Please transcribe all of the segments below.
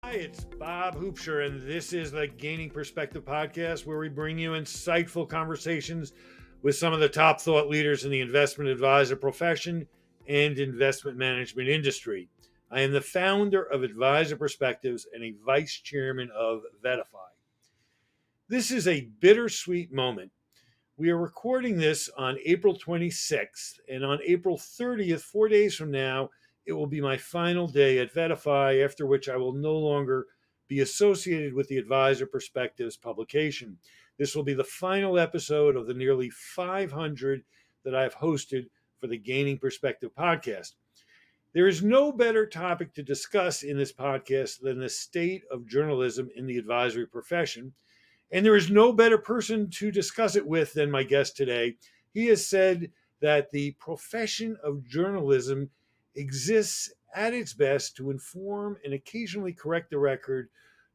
Hi, it's Bob Huebscher, and this is the Gaining Perspective podcast, where we bring you insightful conversations with some of the top thought leaders in the investment advisor profession and investment management industry. I am the founder of Advisor Perspectives and a vice chairman of VettaFi. This is a bittersweet moment. We are recording this on April 26th, and on April 30th, 4 days from now, it will be my final day at VettaFi, after which I will no longer be associated with the Advisor Perspectives publication. This will be the final episode of the nearly 500 that I've hosted for the Gaining Perspective podcast. There is no better topic to discuss in this podcast than the state of journalism in the advisory profession, and there is no better person to discuss it with than my guest today. He has said that the profession of journalism exists at its best to inform and occasionally correct the record,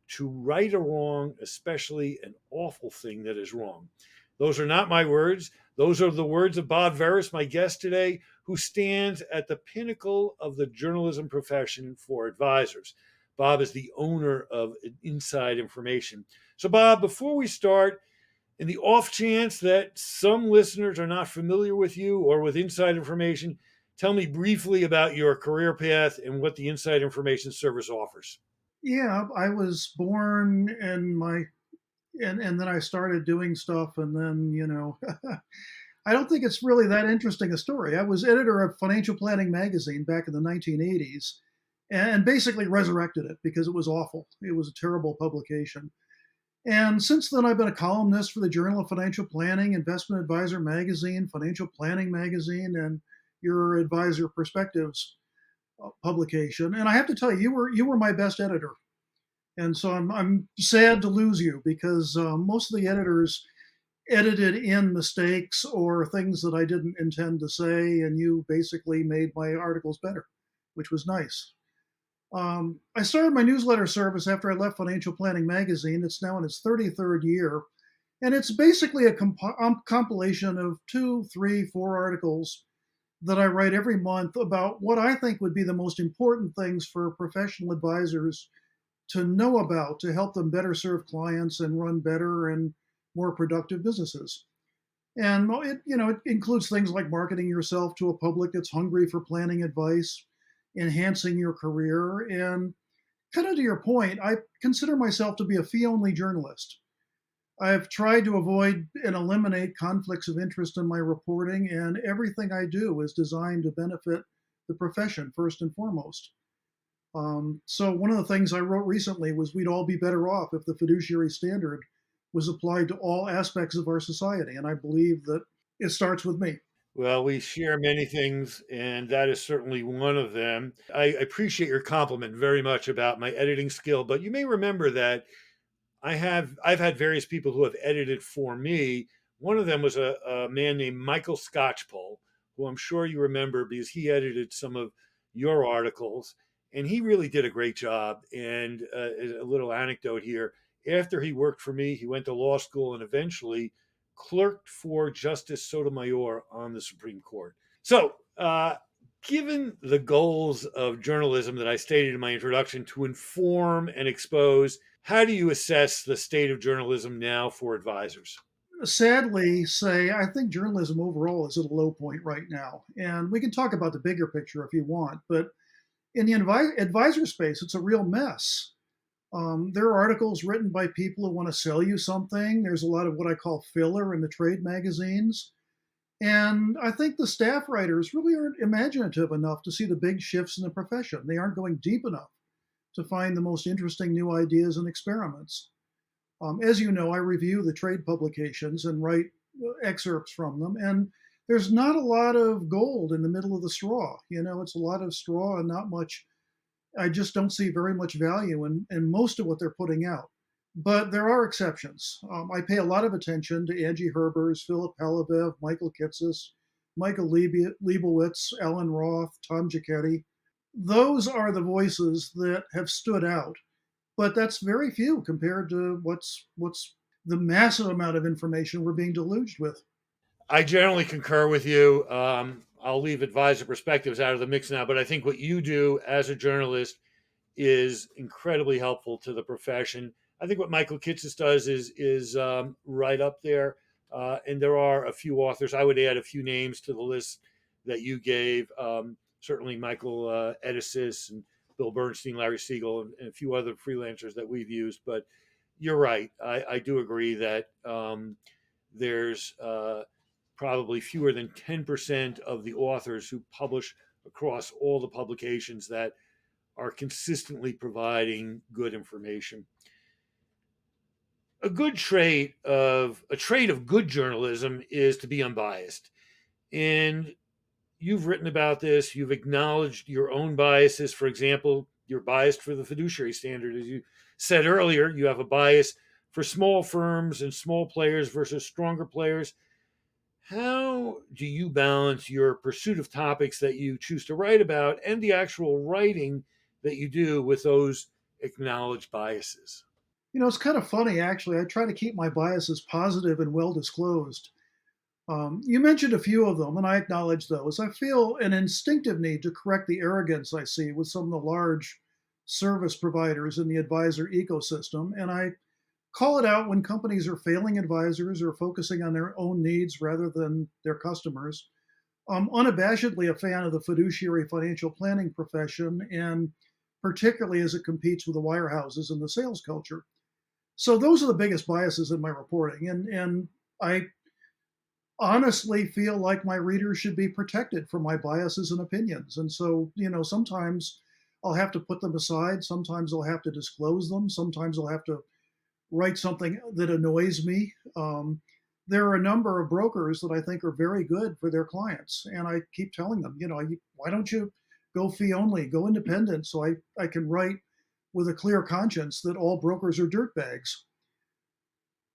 to right a wrong, especially an awful thing that is wrong. Those are not my words. Those are the words of Bob Veris, my guest today, who stands at the pinnacle of the journalism profession for advisors. Bob is the owner of Inside Information. So, Bob, before we start, in the off chance that some listeners are not familiar with you or with Inside Information, tell me briefly about your career path and what the Inside Information service offers. Yeah, I was born in my and then I started doing stuff and then, I don't think it's really that interesting a story. I was editor of Financial Planning magazine back in the 1980s and basically resurrected it because it was awful. It was a terrible publication. And since then I've been a columnist for the Journal of Financial Planning, Investment Advisor magazine, Financial Planning magazine, and your Advisor Perspectives publication. And I have to tell you, you were my best editor. And so I'm sad to lose you because most of the editors edited in mistakes or things that I didn't intend to say, and you basically made my articles better, which was nice. I started my newsletter service after I left Financial Planning magazine. It's now in its 33rd year, and it's basically a compilation of 2, 3, 4 articles that I write every month about what I think would be the most important things for professional advisors to know about to help them better serve clients and run better and more productive businesses. And it includes things like marketing yourself to a public that's hungry for planning advice, enhancing your career, and kind of to your point, I consider myself to be a fee-only journalist. I've tried to avoid and eliminate conflicts of interest in my reporting, and everything I do is designed to benefit the profession first and foremost. So one of the things I wrote recently was we'd all be better off if the fiduciary standard was applied to all aspects of our society, and I believe that it starts with me. Well, we share many things, and that is certainly one of them. I appreciate your compliment very much about my editing skill, but you may remember that I've had various people who have edited for me. One of them was a man named Michael Scotchpole, who I'm sure you remember because he edited some of your articles, and he really did a great job. And a little anecdote here: after he worked for me, he went to law school and eventually clerked for Justice Sotomayor on the Supreme Court. So, given the goals of journalism that I stated in my introduction to inform and expose, how do you assess the state of journalism now for advisors? Sadly, say I think journalism overall is at a low point right now, and we can talk about the bigger picture if you want. But in the advisor space, it's a real mess. There are articles written by people who want to sell you something. There's a lot of what I call filler in the trade magazines. And I think the staff writers really aren't imaginative enough to see the big shifts in the profession. They aren't going deep enough to find the most interesting new ideas and experiments. As you know, I review the trade publications and write excerpts from them. And there's not a lot of gold in the middle of the straw. It's a lot of straw and not much. I just don't see very much value in most of what they're putting out. But there are exceptions. I pay a lot of attention to Angie Herbers, Philip Halavev, Michael Kitces, Michael Leibowitz, Alan Roth, Tom Giacchetti. Those are the voices that have stood out, but that's very few compared to what's the massive amount of information we're being deluged with. I generally concur with you. I'll leave advisor perspectives out of the mix now, but I think what you do as a journalist is incredibly helpful to the profession. I think what Michael Kitces does is right up there, and there are a few authors. I would add a few names to the list that you gave. Certainly, Michael Edisis and Bill Bernstein, Larry Siegel, and a few other freelancers that we've used. But you're right. I do agree that there's probably fewer than 10% of the authors who publish across all the publications that are consistently providing good information. A trait of good journalism is to be unbiased. And you've written about this, you've acknowledged your own biases. For example, you're biased for the fiduciary standard. As you said earlier, you have a bias for small firms and small players versus stronger players. How do you balance your pursuit of topics that you choose to write about and the actual writing that you do with those acknowledged biases? It's kind of funny, actually. I try to keep my biases positive and well disclosed. You mentioned a few of them, and I acknowledge those. I feel an instinctive need to correct the arrogance I see with some of the large service providers in the advisor ecosystem, and I call it out when companies are failing advisors or focusing on their own needs rather than their customers. I'm unabashedly a fan of the fiduciary financial planning profession, and particularly as it competes with the wirehouses and the sales culture. So those are the biggest biases in my reporting, and I honestly feel like my readers should be protected from my biases and opinions. And so, sometimes I'll have to put them aside. Sometimes I'll have to disclose them. Sometimes I'll have to write something that annoys me. There are a number of brokers that I think are very good for their clients. And I keep telling them, why don't you go fee only, go independent so I can write with a clear conscience that all brokers are dirtbags.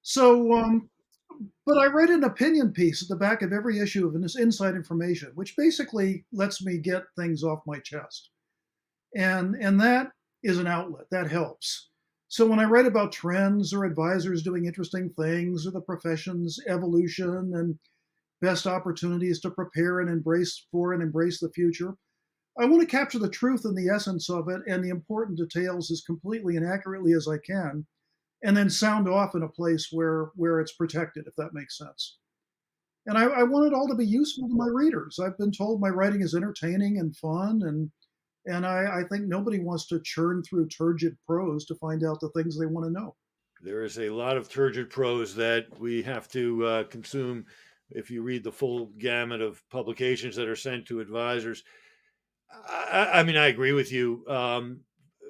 So, but I write an opinion piece at the back of every issue of this inside information, which basically lets me get things off my chest. And that is an outlet that helps. So when I write about trends or advisors doing interesting things or the profession's evolution and best opportunities to prepare and embrace the future, I want to capture the truth and the essence of it and the important details as completely and accurately as I can, and then sound off in a place where it's protected, if that makes sense. And I want it all to be useful to my readers. I've been told my writing is entertaining and fun, and I think nobody wants to churn through turgid prose to find out the things they want to know. There is a lot of turgid prose that we have to consume if you read the full gamut of publications that are sent to advisors. I mean, I agree with you.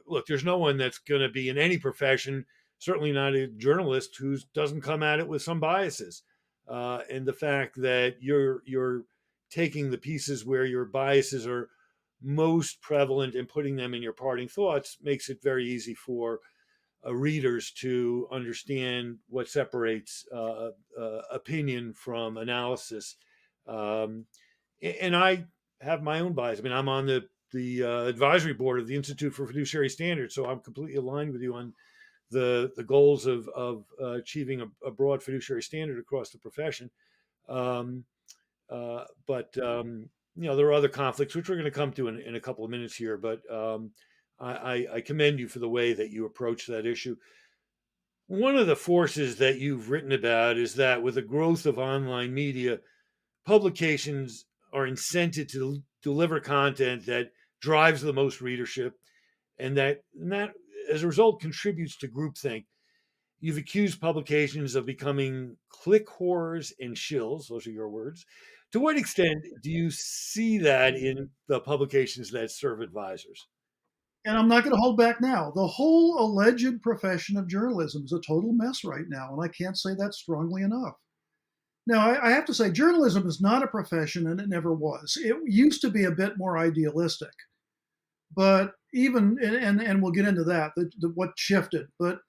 Look, there's no one that's going to be in any profession, certainly not a journalist, who doesn't come at it with some biases. And the fact that you're taking the pieces where your biases are most prevalent and putting them in your parting thoughts makes it very easy for readers to understand what separates opinion from analysis. Um, and I have my own bias. I mean, I'm on the advisory board of the Institute for Fiduciary Standards, so I'm completely aligned with you on the goals of achieving a broad fiduciary standard across the profession. Um, but there are other conflicts which we're going to come to in a couple of minutes here. But I commend you for the way that you approach that issue. One of the forces that you've written about is that with the growth of online media, publications are incented to deliver content that drives the most readership, and that as a result contributes to groupthink. You've accused publications of becoming click whores and shills. Those are your words. To what extent do you see that in the publications that serve advisors? And I'm not going to hold back now. The whole alleged profession of journalism is a total mess right now, and I can't say that strongly enough. Now, I have to say, journalism is not a profession, and it never was. It used to be a bit more idealistic, but and we'll get into that, what shifted. But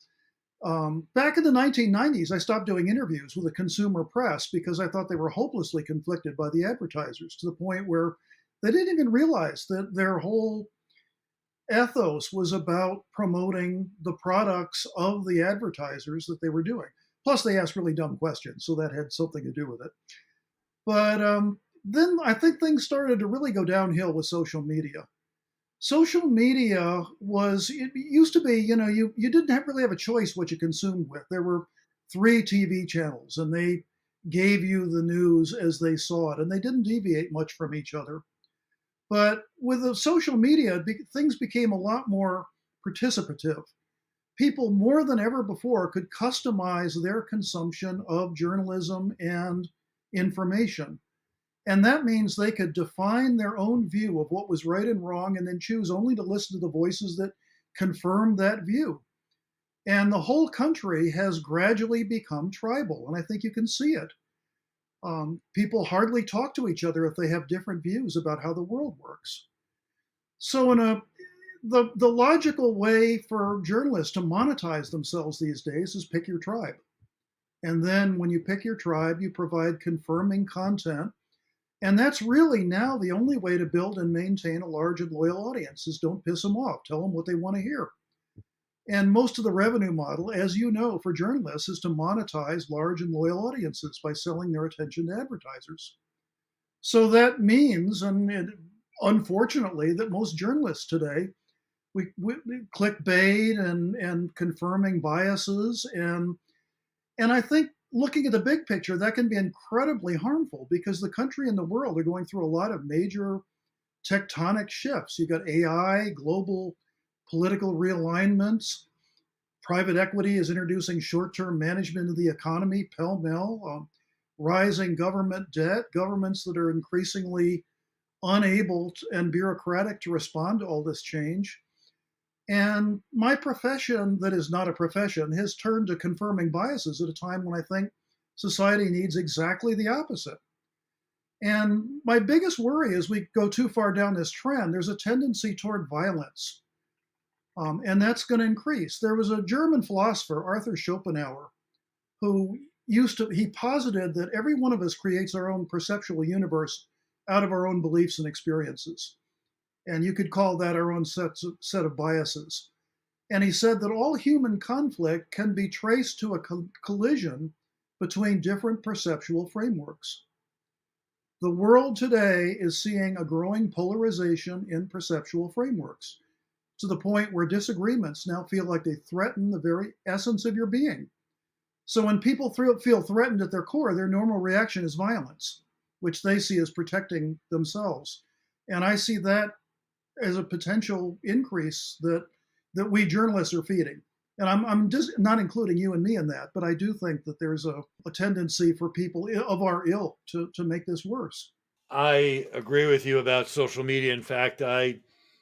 back in the 1990s, I stopped doing interviews with the consumer press because I thought they were hopelessly conflicted by the advertisers to the point where they didn't even realize that their whole ethos was about promoting the products of the advertisers that they were doing. Plus, they asked really dumb questions, so that had something to do with it. But then I think things started to really go downhill with social media. Social media was, it used to be, you didn't really have a choice what you consumed with. There were three TV channels and they gave you the news as they saw it and they didn't deviate much from each other. But with the social media, things became a lot more participative. People more than ever before could customize their consumption of journalism and information. And that means they could define their own view of what was right and wrong and then choose only to listen to the voices that confirm that view. And the whole country has gradually become tribal. And I think you can see it. People hardly talk to each other if they have different views about how the world works. So, the logical way for journalists to monetize themselves these days is pick your tribe. And then when you pick your tribe, you provide confirming content. And that's really now the only way to build and maintain a large and loyal audience is don't piss them off. Tell them what they want to hear. And most of the revenue model, as you know, for journalists is to monetize large and loyal audiences by selling their attention to advertisers. So that means, unfortunately, that most journalists today, we clickbait and confirming biases. And I think looking at the big picture, that can be incredibly harmful because the country and the world are going through a lot of major tectonic shifts. You've got AI, global political realignments. Private equity is introducing short-term management of the economy pell-mell. Rising government debt, governments that are increasingly unable and bureaucratic to respond to all this change. And my profession, that is not a profession, has turned to confirming biases at a time when I think society needs exactly the opposite. And my biggest worry as we go too far down this trend, there's a tendency toward violence. And that's going to increase. There was a German philosopher, Arthur Schopenhauer, who he posited that every one of us creates our own perceptual universe out of our own beliefs and experiences. And you could call that our own set of biases. And he said that all human conflict can be traced to a collision between different perceptual frameworks. The world today is seeing a growing polarization in perceptual frameworks to the point where disagreements now feel like they threaten the very essence of your being. So when people feel threatened at their core, their normal reaction is violence, which they see as protecting themselves. And I see that as a potential increase that we journalists are feeding. And I'm just not including you and me in that, but I do think that there's a tendency for people of our ilk to make this worse. I agree with you about social media. In fact, I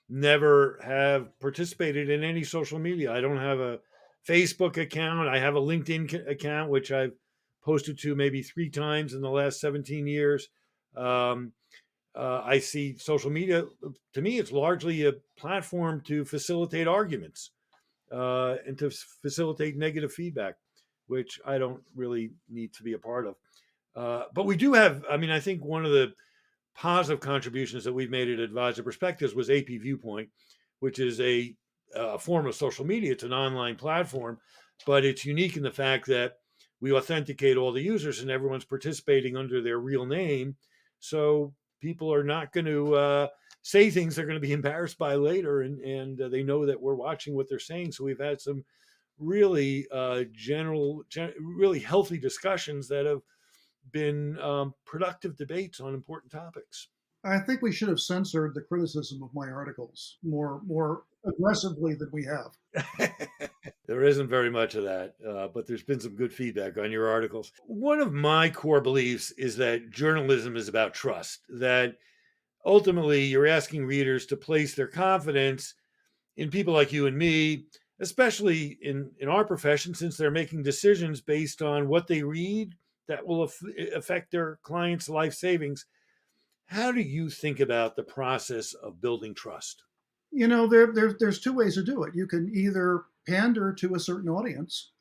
never have participated in any social media. I don't have a Facebook account. I have a LinkedIn account, which I've posted to maybe 3 times in the last 17 years. Um, I see social media, to me, it's largely a platform to facilitate arguments and to facilitate negative feedback, which I don't really need to be a part of. But we do have, I mean, I think one of the positive contributions that we've made at Advisor Perspectives was AP Viewpoint, which is a form of social media. It's an online platform, but it's unique in the fact that we authenticate all the users and everyone's participating under their real name. So people are not going to say things they're going to be embarrassed by later, and they know that we're watching what they're saying. So we've had some really really healthy discussions that have been productive debates on important topics. I think we should have censored the criticism of my articles more aggressively than we have. There isn't very much of that, but there's been some good feedback on your articles. One of my core beliefs is that journalism is about trust, that ultimately you're asking readers to place their confidence in people like you and me, especially in our profession, since they're making decisions based on what they read that will affect their clients' life savings. How do you think about the process of building trust? There's two ways to do it. You can either pander to a certain audience,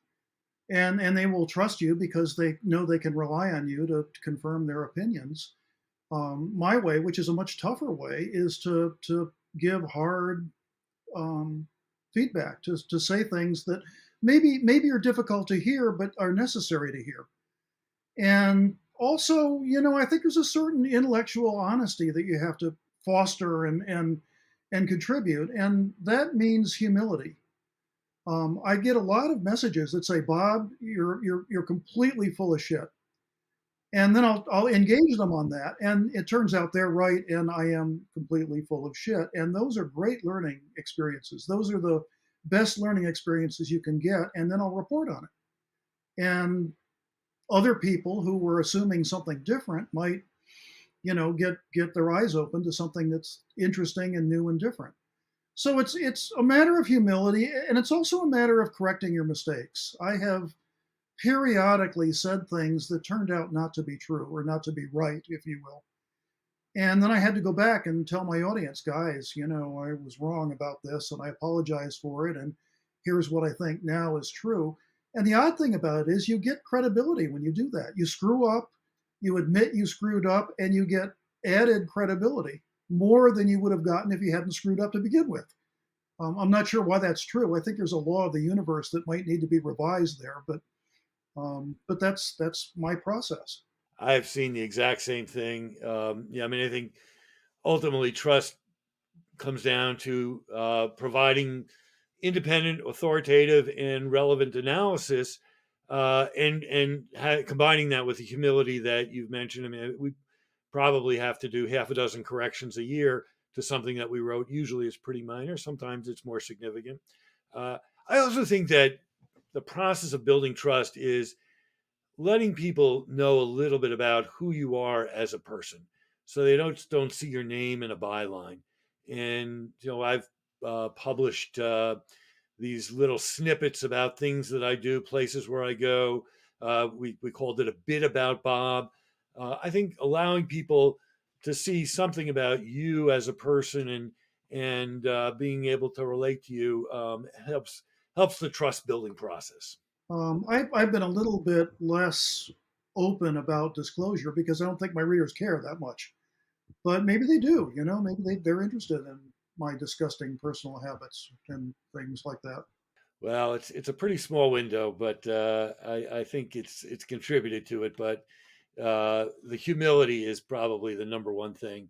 and they will trust you because they know they can rely on you to confirm their opinions. My way, which is a much tougher way, is to give hard um, feedback, to say things that maybe are difficult to hear but are necessary to hear. And also, I think there's a certain intellectual honesty that you have to foster and and contribute. And that means humility. I get a lot of messages that say, "Bob, you're completely full of shit," and then I'll engage them on that, and it turns out they're right, and I am completely full of shit. And those are great learning experiences. Those are the best learning experiences you can get, and then I'll report on it. And other people who were assuming something different might, get their eyes open to something that's interesting and new and different. So it's a matter of humility, and it's also a matter of correcting your mistakes. I have periodically said things that turned out not to be true or not to be right, if you will. And then I had to go back and tell my audience, guys, I was wrong about this and I apologize for it. And here's what I think now is true. And the odd thing about it is you get credibility when you do that. You screw up, you admit you screwed up, and you get added credibility more than you would have gotten if you hadn't screwed up to begin with. I'm not sure why that's true. I think there's a law of the universe that might need to be revised there, but that's my process. I've seen the exact same thing. Yeah, I mean, I think ultimately trust comes down to providing independent, authoritative, and relevant analysis, and combining that with the humility that you've mentioned. I mean, we probably have to do half a dozen corrections a year to something that we wrote. Usually, it's pretty minor. Sometimes it's more significant. Uh, I also think that the process of building trust is letting people know a little bit about who you are as a person, so they don't see your name in a byline. And I've published these little snippets about things that I do, places where I go. We called it a bit about Bob. I think allowing people to see something about you as a person, and being able to relate to you, helps the trust building process. I've been a little bit less open about disclosure because I don't think my readers care that much. But maybe they do, maybe they're interested in my disgusting personal habits and things like that. Well, it's a pretty small window, but I think it's contributed to it. But the humility is probably the number one thing.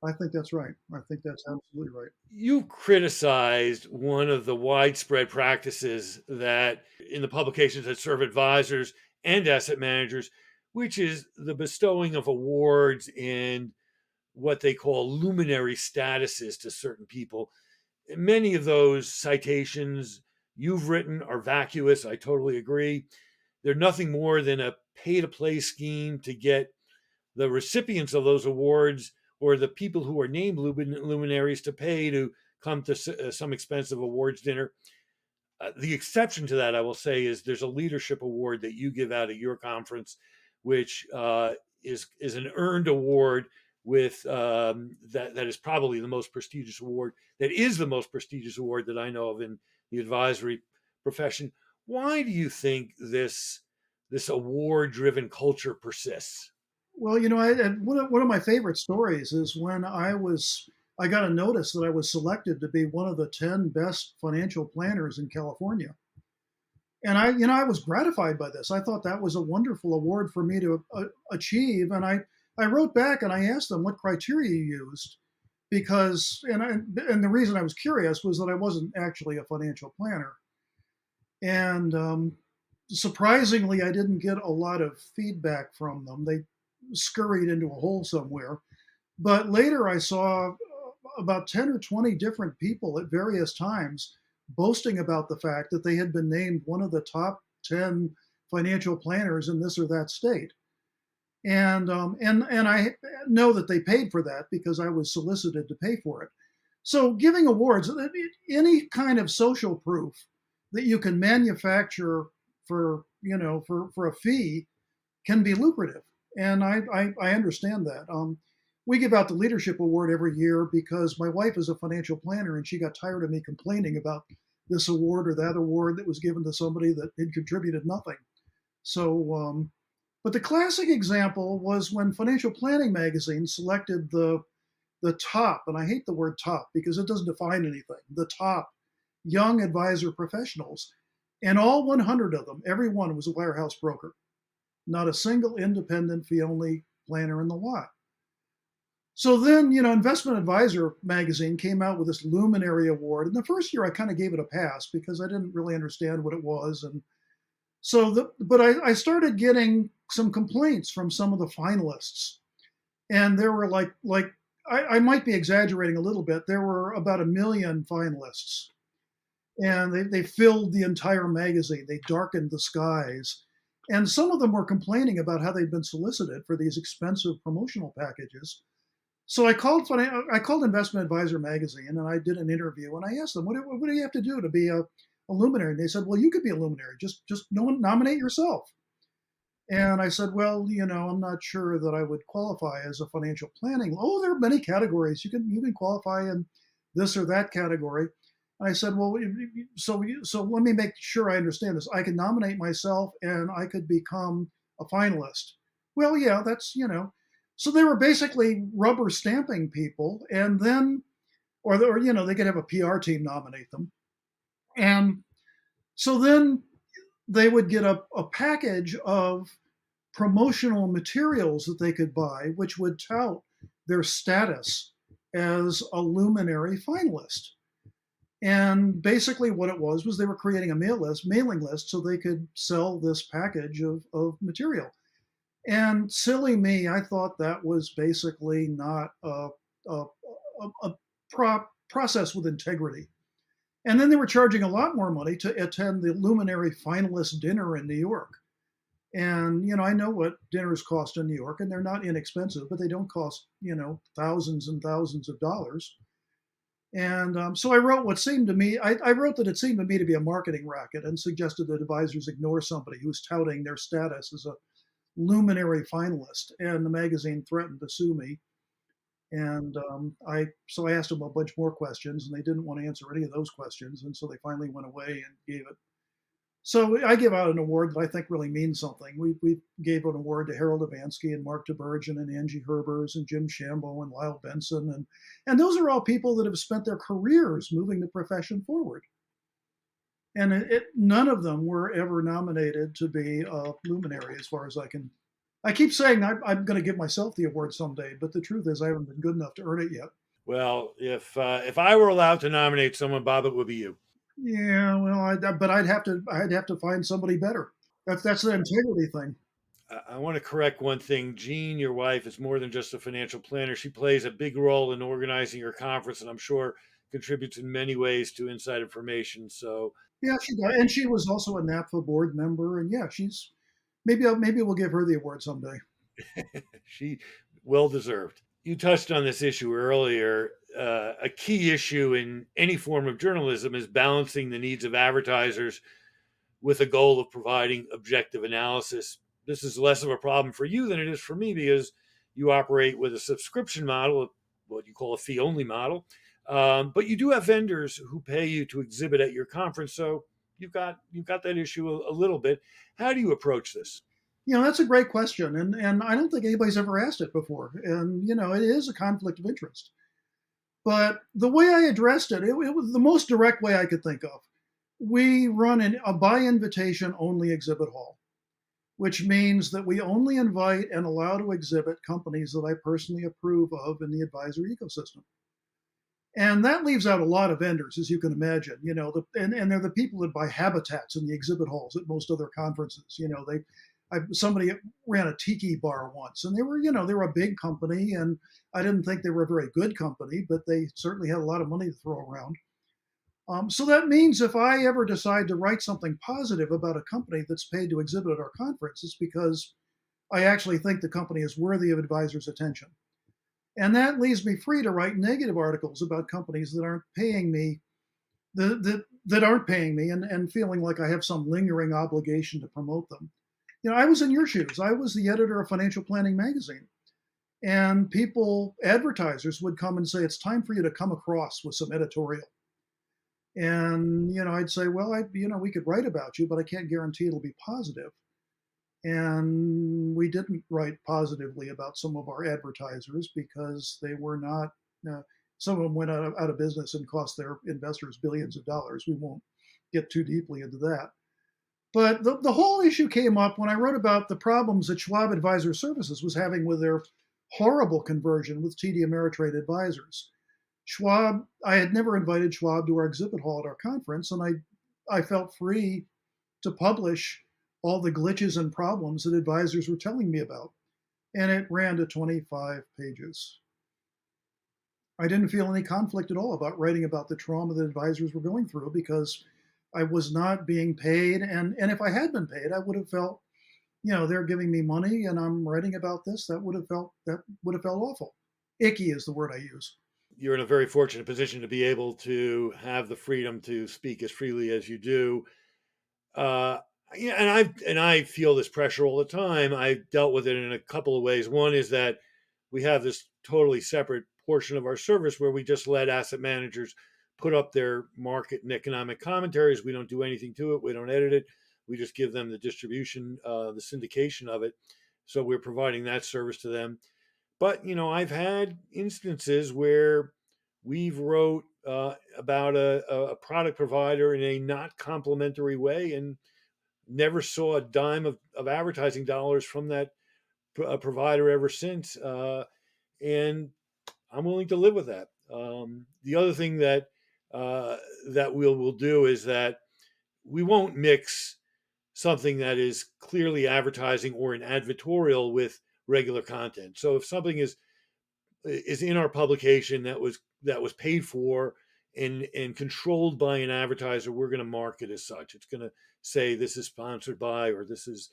I think that's right. I think that's absolutely right. You criticized one of the widespread practices that in the publications that serve advisors and asset managers, which is the bestowing of awards and what they call luminary statuses to certain people. Many of those citations you've written are vacuous. I totally agree. They're nothing more than a pay to play scheme to get the recipients of those awards or the people who are named luminaries to pay to come to some expensive awards dinner. The exception to that, I will say, is there's a leadership award that you give out at your conference, which is an earned award with that is probably the most prestigious award. That is the most prestigious award that I know of in the advisory profession. Why do you think this award driven culture persists? Well, one of my favorite stories is when I got a notice that I was selected to be one of the 10 best financial planners in California. And I was gratified by this. I thought that was a wonderful award for me to achieve. And I wrote back and I asked them what criteria you used because, and the reason I was curious was that I wasn't actually a financial planner. And surprisingly, I didn't get a lot of feedback from them. They scurried into a hole somewhere. But later I saw about 10 or 20 different people at various times boasting about the fact that they had been named one of the top 10 financial planners in this or that state. And I know that they paid for that because I was solicited to pay for it. So giving awards, any kind of social proof that you can manufacture for a fee can be lucrative, and I understand that. We give out the leadership award every year because my wife is a financial planner and she got tired of me complaining about this award or that award that was given to somebody that had contributed nothing. So, but the classic example was when Financial Planning Magazine selected the top, and I hate the word top because it doesn't define anything, the top young advisor professionals, and all 100 of them, every one was a wirehouse broker, not a single independent fee only planner in the lot. So then, Investment Advisor magazine came out with this Luminary Award. And the first year I kind of gave it a pass because I didn't really understand what it was. And but I started getting some complaints from some of the finalists. And there were I might be exaggerating a little bit. There were about 1 million finalists. And they filled the entire magazine. They darkened the skies. And some of them were complaining about how they'd been solicited for these expensive promotional packages. So I called Investment Advisor magazine and I did an interview and I asked them, what do you have to do to be a luminary? And they said, well, you could be a luminary. Just nominate yourself. And I said, well, I'm not sure that I would qualify as a financial planning. Oh, there are many categories. You can qualify in this or that category. And I said, well, so let me make sure I understand this. I can nominate myself and I could become a finalist. Well, yeah, that's. So they were basically rubber stamping people, and then, or they could have a PR team nominate them, and so then they would get a package of promotional materials that they could buy, which would tout their status as a luminary finalist. And basically, what it was they were creating a mailing list, so they could sell this package of material. And silly me, I thought that was basically not a, process with integrity. And then they were charging a lot more money to attend the Luminary Finalist Dinner in New York. And, I know what dinners cost in New York, and they're not inexpensive, but they don't cost, thousands and thousands of dollars. And so I wrote what seemed to me, I wrote that it seemed to me to be a marketing racket and suggested that advisors ignore somebody who's touting their status as a luminary finalist. And the magazine threatened to sue me. And I asked them a bunch more questions, and they didn't want to answer any of those questions. And so they finally went away and gave it. So I give out an award that I think really means something. We gave an award to Harold Avansky and Mark DeBurgeon and Angie Herbers and Jim Shambo and Lyle Benson. And those are all people that have spent their careers moving the profession forward. And none of them were ever nominated to be a luminary, as far as I can. I keep saying I'm going to give myself the award someday, but the truth is I haven't been good enough to earn it yet. Well, if I were allowed to nominate someone, Bob, it would be you. Yeah, well, but I'd have to find somebody better. That's the integrity thing. I want to correct one thing. Jean, your wife, is more than just a financial planner. She plays a big role in organizing your conference, and I'm sure contributes in many ways to inside information. So, Yeah, she does, and she was also a NAPFA board member, and yeah, she's maybe we'll give her the award someday. she well deserved. You touched on this issue earlier. A key issue in any form of journalism is balancing the needs of advertisers with a goal of providing objective analysis. This is less of a problem for you than it is for me because you operate with a subscription model, what you call a fee only model. But you do have vendors who pay you to exhibit at your conference. So you've got that issue a little bit. How do you approach this? That's a great question, and I don't think anybody's ever asked it before. And it is a conflict of interest. But the way I addressed it was the most direct way I could think of. We run a by invitation only exhibit hall, which means that we only invite and allow to exhibit companies that I personally approve of in the advisor ecosystem. And that leaves out a lot of vendors, as you can imagine. And they're the people that buy habitats in the exhibit halls at most other conferences. Somebody ran a tiki bar once, and they were a big company, and I didn't think they were a very good company, but they certainly had a lot of money to throw around. So that means if I ever decide to write something positive about a company that's paid to exhibit at our conference, it's because I actually think the company is worthy of advisors' attention. And that leaves me free to write negative articles about companies that aren't paying me, that aren't paying me, and feeling like I have some lingering obligation to promote them. I was in your shoes. I was the editor of Financial Planning magazine, and advertisers would come and say, "It's time for you to come across with some editorial." And I'd say, "Well, we could write about you, but I can't guarantee it'll be positive." And we didn't write positively about some of our advertisers because they were not. Some of them went out of business and cost their investors billions of dollars. We won't get too deeply into that. But the whole issue came up when I wrote about the problems that Schwab Advisor Services was having with their horrible conversion with TD Ameritrade advisors. Schwab, I had never invited Schwab to our exhibit hall at our conference, and I felt free to publish all the glitches and problems that advisors were telling me about. And it ran to 25 pages. I didn't feel any conflict at all about writing about the trauma that advisors were going through because I was not being paid. And if I had been paid, I would have felt, they're giving me money and I'm writing about this. That would have felt awful. Icky is the word I use. You're in a very fortunate position to be able to have the freedom to speak as freely as you do. Uh, yeah, and I feel this pressure all the time. I've dealt with it in a couple of ways. One is that we have this totally separate portion of our service where we just let asset managers put up their market and economic commentaries. We don't do anything to it. We don't edit it. We just give them the distribution, the syndication of it. So we're providing that service to them. But I've had instances where we've wrote about a product provider in a not complimentary way and never saw a dime of advertising dollars from that provider ever since. And I'm willing to live with that. The other thing that we'll do is that we won't mix something that is clearly advertising or an advertorial with regular content. So if something is in our publication that was paid for and controlled by an advertiser, we're going to mark it as such. It's going to say this is sponsored by, or this is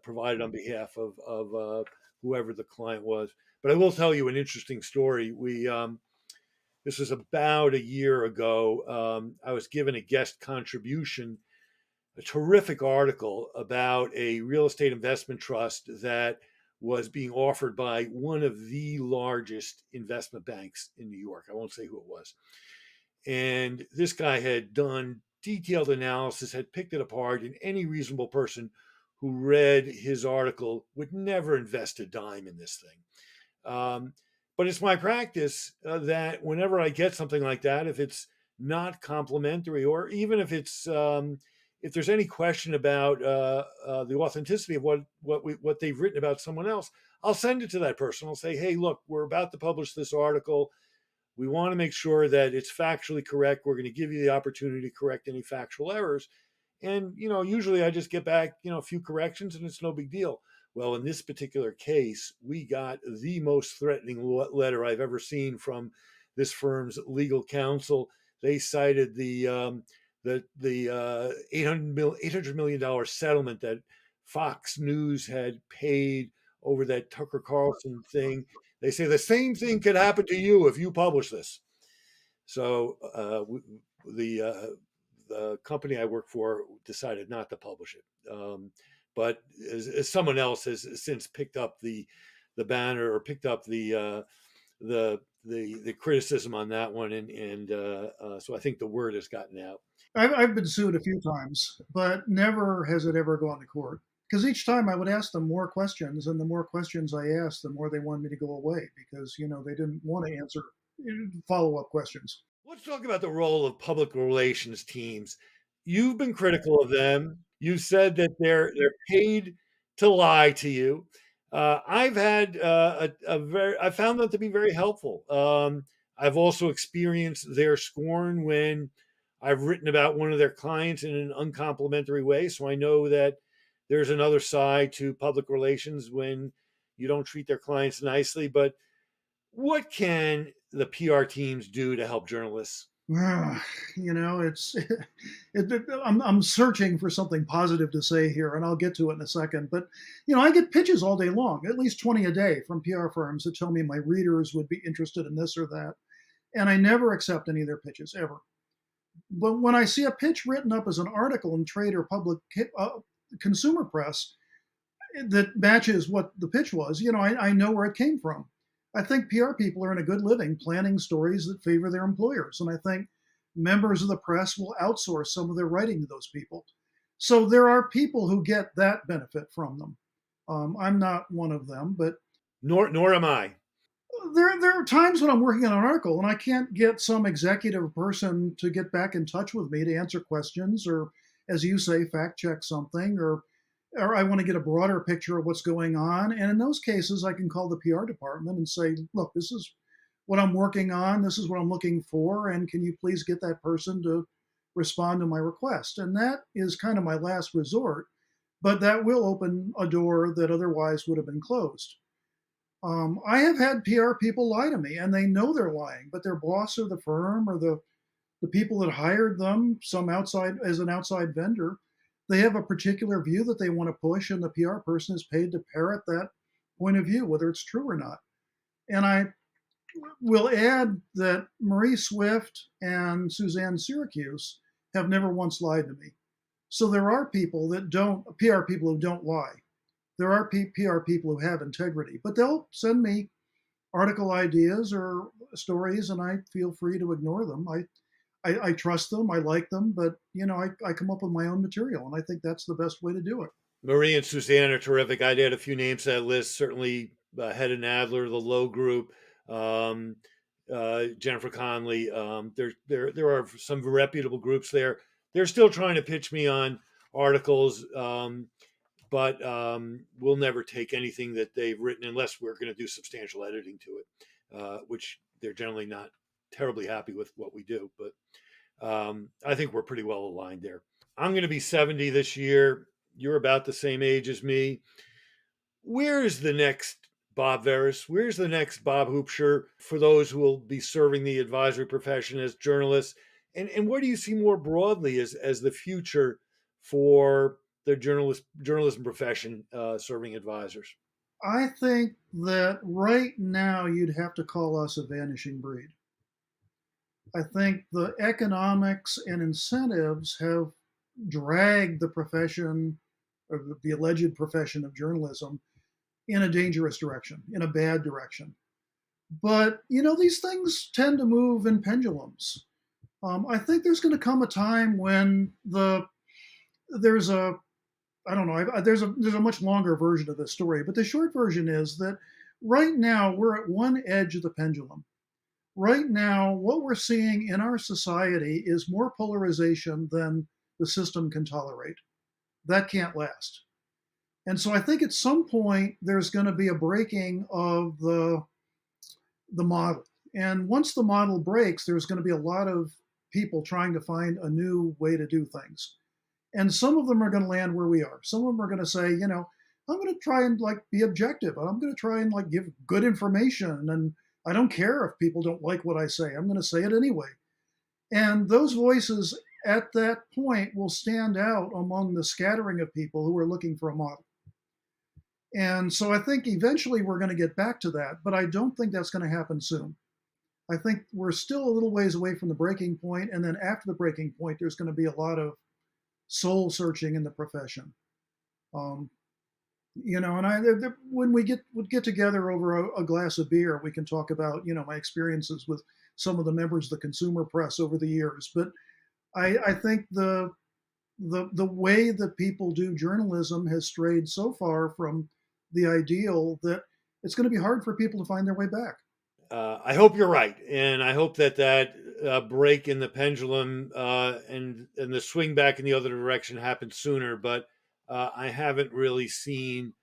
provided on behalf of whoever the client was. But I will tell you an interesting story. We This was about a year ago. I was given a guest contribution, a terrific article about a real estate investment trust that was being offered by one of the largest investment banks in New York. I won't say who it was. And this guy had done detailed analysis, had picked it apart, and any reasonable person who read his article would never invest a dime in this thing. Um, but it's my practice that whenever I get something like that, if it's not complimentary, or even if there's any question about the authenticity of what they've written about someone else, I'll send it to that person. I'll say, hey, look, we're about to publish this article. We want to make sure that it's factually correct. We're going to give you the opportunity to correct any factual errors. And, usually I just get back, a few corrections and it's no big deal. Well, in this particular case, we got the most threatening letter I've ever seen from this firm's legal counsel. They cited the $800 million settlement that Fox News had paid over that Tucker Carlson thing. They say the same thing could happen to you if you publish this. So the company I work for decided not to publish it. But as someone else has since picked up the banner, or picked up the criticism on that one, and so I think the word has gotten out. I've been sued a few times, but never has it ever gone to court. Because each time I would ask them more questions, and the more questions I asked, the more they wanted me to go away because they didn't want to answer follow-up questions. Let's talk about the role of public relations teams. You've been critical of them. You said that they're paid to lie to you. I've had I found them to be very helpful. I've also experienced their scorn when I've written about one of their clients in an uncomplimentary way. So I know that there's another side to public relations when you don't treat their clients nicely. But what can the PR teams do to help journalists? It's I'm searching for something positive to say here, and I'll get to it in a second. But I get pitches all day long, at least 20 a day from PR firms that tell me my readers would be interested in this or that, and I never accept any of their pitches ever. But when I see a pitch written up as an article in trade or public consumer press that matches what the pitch was, I know where it came from. I think PR people are in a good living planning stories that favor their employers. And I think members of the press will outsource some of their writing to those people. So there are people who get that benefit from them. I'm not one of them, but Nor am I. there are times when I'm working on an article and I can't get some executive person to get back in touch with me to answer questions or, as you say, fact check something, or or I want to get a broader picture of what's going on. And in those cases, I can call the PR department and say, look, this is what I'm working on. This is what I'm looking for. And can you please get that person to respond to my request? And that is kind of my last resort, but that will open a door that otherwise would have been closed. I have had PR people lie to me and they know they're lying, but their boss or the firm or the people that hired them, some outside as an outside vendor, they have a particular view that they want to push, and the PR person is paid to parrot that point of view, whether it's true or not. And I will add that Marie Swift and Suzanne Syracuse have never once lied to me. So there are people that don't, PR people who don't lie. There are PR people who have integrity, but they'll send me article ideas or stories, and I feel free to ignore them. I trust them, I like them, but I come up with my own material, and I think that's the best way to do it. Marie and Suzanne are terrific. I'd add a few names to that list. Certainly, Head and Adler, the Low Group, um, Jennifer Conley. There are some reputable groups there. They're still trying to pitch me on articles, but we'll never take anything that they've written unless we're going to do substantial editing to it, which they're generally not terribly happy with what we do. But I think we're pretty well aligned there. I'm going to be 70 this year. You're about the same age as me. Where's the next Bob Veris? Where's the next Bob Huebscher for those who will be serving the advisory profession as journalists? And what do you see more broadly as the future for the journalism profession serving advisors? I think that right now you'd have to call us a vanishing breed. I think the economics and incentives have dragged the profession, or the alleged profession of journalism, in a dangerous direction, in a bad direction. But these things tend to move in pendulums. I think there's going to come a time when there's a I don't know, there's a much longer version of this story, but the short version is that right now we're at one edge of the pendulum. Right now, what we're seeing in our society is more polarization than the system can tolerate. That can't last. And so I think at some point there's going to be a breaking of the model. And once the model breaks, there's going to be a lot of people trying to find a new way to do things. And some of them are going to land where we are. Some of them are going to say, I'm going to try and be objective. I'm going to try and give good information. And I don't care if people don't like what I say. I'm going to say it anyway. And those voices at that point will stand out among the scattering of people who are looking for a model. And so I think eventually we're going to get back to that, but I don't think that's going to happen soon. I think we're still a little ways away from the breaking point, and then after the breaking point, there's going to be a lot of soul searching in the profession. Um, and when we would get together over a glass of beer, we can talk about my experiences with some of the members of the consumer press over the years. But I think the way that people do journalism has strayed so far from the ideal that it's going to be hard for people to find their way back. I hope you're right, and I hope that break in the pendulum and the swing back in the other direction happens sooner. But I haven't really seen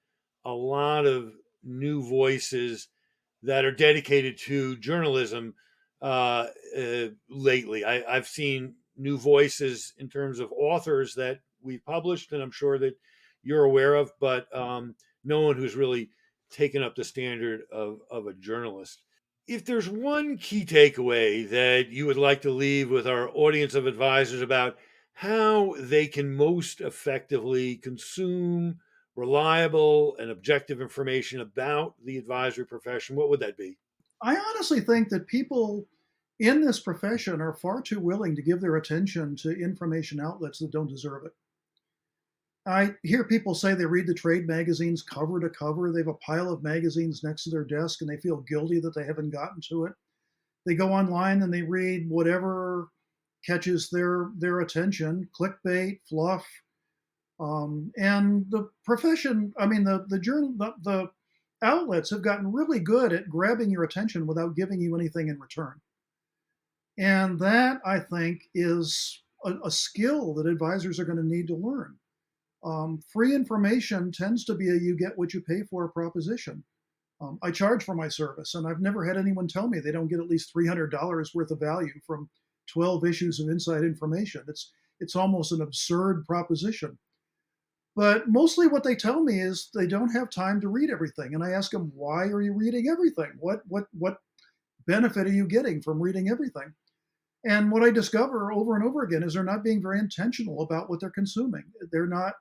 a lot of new voices that are dedicated to journalism lately. I've seen new voices in terms of authors that we've published, and I'm sure that you're aware of, but no one who's really taken up the standard of a journalist. If there's one key takeaway that you would like to leave with our audience of advisors about how they can most effectively consume reliable and objective information about the advisory profession, what would that be? I honestly think that people in this profession are far too willing to give their attention to information outlets that don't deserve it. I hear people say they read the trade magazines cover to cover. They have a pile of magazines next to their desk and they feel guilty that they haven't gotten to it. They go online and they read whatever catches their attention, clickbait, fluff, and the profession. I mean, the outlets have gotten really good at grabbing your attention without giving you anything in return. And that, I think, is a skill that advisors are going to need to learn. Free information tends to be a you get what you pay for proposition. I charge for my service, and I've never had anyone tell me they don't get at least $300 worth of value from 12 issues of inside information. It's almost an absurd proposition. But mostly what they tell me is they don't have time to read everything. And I ask them, why are you reading everything? What benefit are you getting from reading everything? And what I discover over and over again is they're not being very intentional about what they're consuming. They're not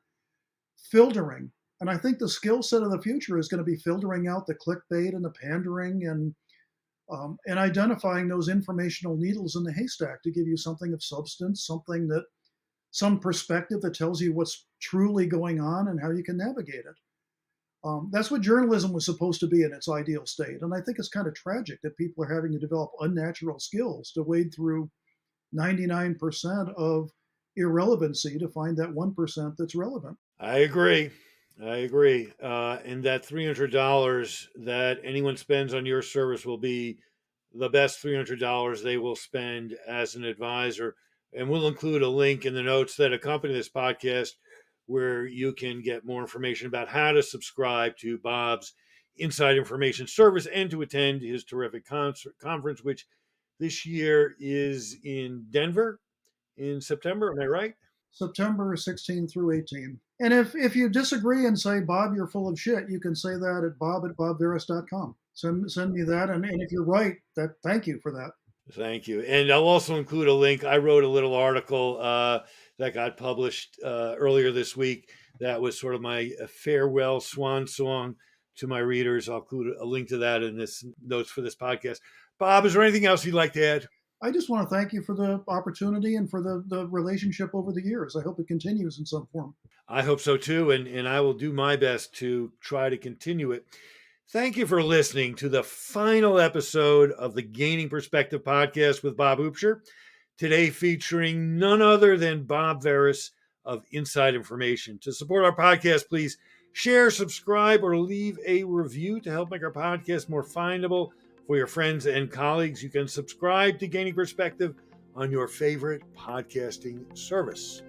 filtering. And I think the skill set of the future is going to be filtering out the clickbait and the pandering and identifying those informational needles in the haystack to give you something of substance, something that some perspective that tells you what's truly going on and how you can navigate it. That's what journalism was supposed to be in its ideal state. And I think it's kind of tragic that people are having to develop unnatural skills to wade through 99% of irrelevancy to find that 1% that's relevant. I agree. I agree. And that $300 that anyone spends on your service will be the best $300 they will spend as an advisor. And we'll include a link in the notes that accompany this podcast where you can get more information about how to subscribe to Bob's Inside Information Service and to attend his terrific conference, which this year is in Denver in September. Am I right? September 16 through 18. And if you disagree and say, Bob, you're full of shit, you can say that at bob@bobveris.com. Send me that. And if you're right, that thank you for that. Thank you. And I'll also include a link. I wrote a little article that got published earlier this week that was sort of my farewell swan song to my readers. I'll include a link to that in this notes for this podcast. Bob, is there anything else you'd like to add? I just want to thank you for the opportunity and for the relationship over the years. I hope it continues in some form. I hope so too. And I will do my best to try to continue it. Thank you for listening to the final episode of the Gaining Perspective podcast with Bob Huebscher. Today featuring none other than Bob Veris of Inside Information. To support our podcast, please share, subscribe, or leave a review to help make our podcast more findable for your friends and colleagues. You can subscribe to Gaining Perspective on your favorite podcasting service.